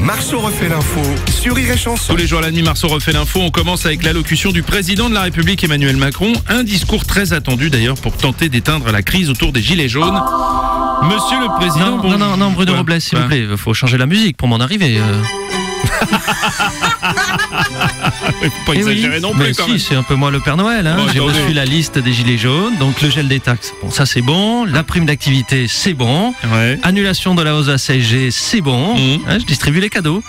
Marceau refait l'info sur Rire et Chanson. Tous les jours à la nuit, Marceau refait l'info. On commence avec l'allocution du président de la République, Emmanuel Macron. Un discours très attendu d'ailleurs pour tenter d'éteindre la crise autour des Gilets jaunes. Monsieur le président... Non, Bruno Robles, s'il vous plaît, faut changer la musique pour m'en arriver. Faut pas exagérer non plus quand même. Si, c'est un peu moi le Père Noël. Hein. J'ai reçu la liste des Gilets jaunes, donc le gel des taxes, bon, ça c'est bon. La prime d'activité, c'est bon. Ouais. Annulation de la hausse de la CSG, c'est bon. Hein, je distribue les cadeaux.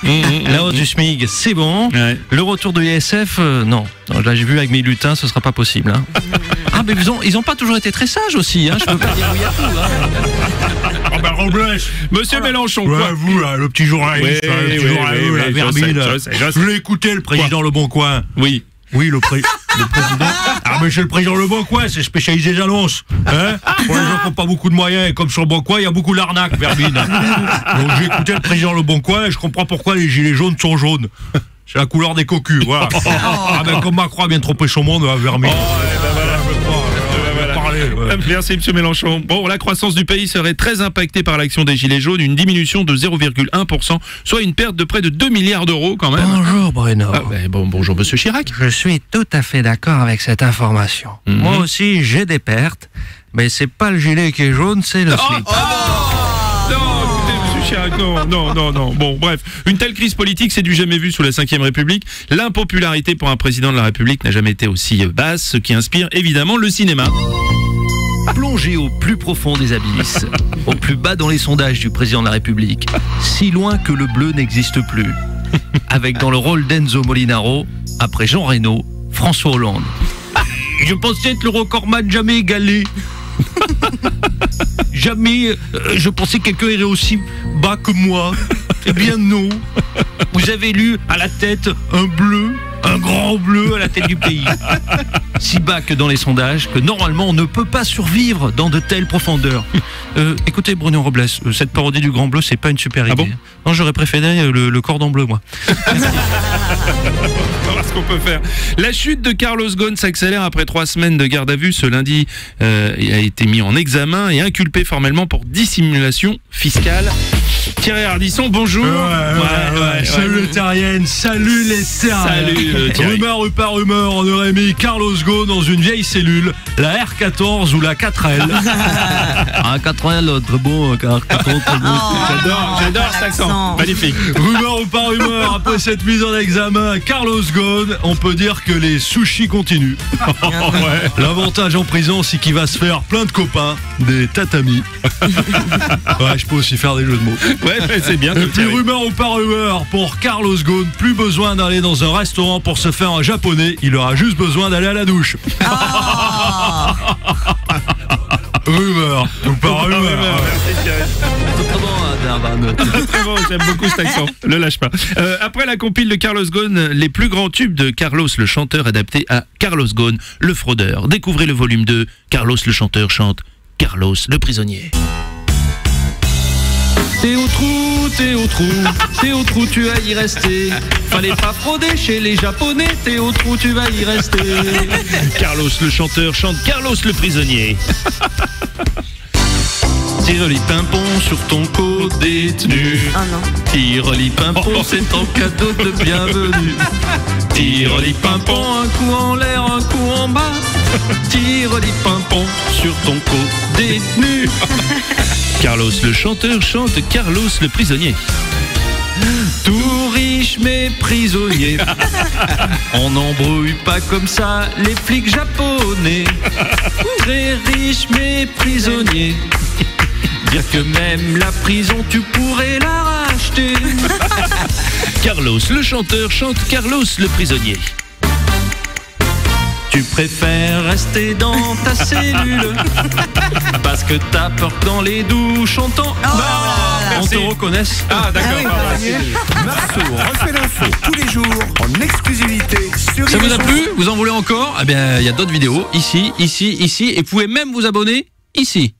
La hausse du SMIC, c'est bon. Ouais. Le retour de l'ISF, non. Là j'ai vu avec mes lutins, ce sera pas possible. Hein. Ah mais ils ont pas toujours été très sages aussi. Hein. Je peux pas dire oui à tout. Hein. Ah bah Robles, Monsieur Mélenchon, ouais, quoi. vous là, le petit journaliste, la verbine. Je l'ai écouté, le président Leboncoin. Oui. Oui, le président. Ah, monsieur le président Leboncoin, c'est spécialisé les annonces. Hein, pour les gens qui n'ont pas beaucoup de moyens, et comme sur Leboncoin, il y a beaucoup d'arnaques, verbine. Donc j'ai écouté le président Leboncoin et je comprends pourquoi les gilets jaunes sont jaunes. C'est la couleur des cocus, voilà. Ah ben comme Macron a bien trompé son monde, verbine. Merci monsieur Mélenchon. Bon, la croissance du pays serait très impactée par l'action des Gilets jaunes, une diminution de 0,1%, soit une perte de près de 2 milliards d'euros quand même. Bonjour Bruno. Bonjour monsieur Chirac. Je suis tout à fait d'accord avec cette information. Moi aussi j'ai des pertes, mais c'est pas le gilet qui est jaune, c'est le slip. Non, écoutez, monsieur Chirac, non. Bon, bref, une telle crise politique, c'est du jamais vu sous la Ve République. L'impopularité pour un président de la République n'a jamais été aussi basse, ce qui inspire évidemment le cinéma. Plongé au plus profond des abysses, au plus bas dans les sondages du président de la République, si loin que le bleu n'existe plus, avec dans le rôle d'Enzo Molinaro, après Jean Reno, François Hollande. Je pensais être le recordman jamais égalé. Jamais, je pensais que quelqu'un irait aussi bas que moi. Eh bien non. Vous avez lu à la tête un bleu, un grand bleu à la tête du pays. Si bas que dans les sondages, que normalement on ne peut pas survivre dans de telles profondeurs. Écoutez Bruno Robles, cette parodie du grand bleu, c'est pas une super idée. Bon, non, j'aurais préféré le cordon bleu, moi. On va voir ce qu'on peut faire. La chute de Carlos Ghosn s'accélère après 3 semaines de garde à vue. Ce lundi, il a été mis en examen et inculpé formellement pour dissimulation fiscale. Thierry Ardisson, bonjour. Salut les terriennes, salut les terriennes. Salut Thierry. Rumeur ou pas rumeur, on aurait mis Carlos Ghosn dans une vieille cellule, la R14 ou la 4L. Ah, 4L, très beau, 4L, très beau. J'adore cet accent. Magnifique. Rumeur ou pas rumeur, après cette mise en examen, Carlos Ghosn, on peut dire que les sushis continuent. L'avantage en prison, c'est qu'il va se faire plein de copains, des tatamis. Ouais, je peux aussi faire des jeux de mots. Ouais, c'est bien. Et puis rumeur ou pas rumeur, pour Carlos Ghosn, plus besoin d'aller dans un restaurant pour se faire un japonais, il aura juste besoin d'aller à la douche. Rumeur ou pas rumeur. Merci Thierry. Très bon, j'aime beaucoup cet accent. Le lâche pas. Après la compile de Carlos Ghosn, les plus grands tubes de Carlos le chanteur adaptés à Carlos Ghosn, le fraudeur. Découvrez le volume 2. Carlos le chanteur chante Carlos le prisonnier. T'es au trou, tu vas y rester. Fallait pas frauder chez les Japonais, t'es au trou, tu vas y rester. Carlos le chanteur chante Carlos le prisonnier. Tire-li-pimpon sur ton co-détenu. Tire-li-pimpon, c'est ton cadeau de bienvenue. Tire-li-pimpon, un coup en l'air, un coup en bas. Tire-li-pimpon sur ton co-détenu. Carlos le chanteur chante Carlos le prisonnier. Tout riche mais prisonnier. On n'embrouille pas comme ça les flics japonais. Très riche mais prisonnier. Dire que même la prison tu pourrais la racheter. Carlos le chanteur chante Carlos le prisonnier. Tu préfères rester dans ta cellule parce que t'as peur que dans les douches on on te reconnaisse. Ah d'accord. Marceau refait l'info tous les jours en exclusivité sur Ça Rire et vous a Chanson. plu? Vous en voulez encore? Eh bien, il y a d'autres vidéos ici, et vous pouvez même vous abonner ici.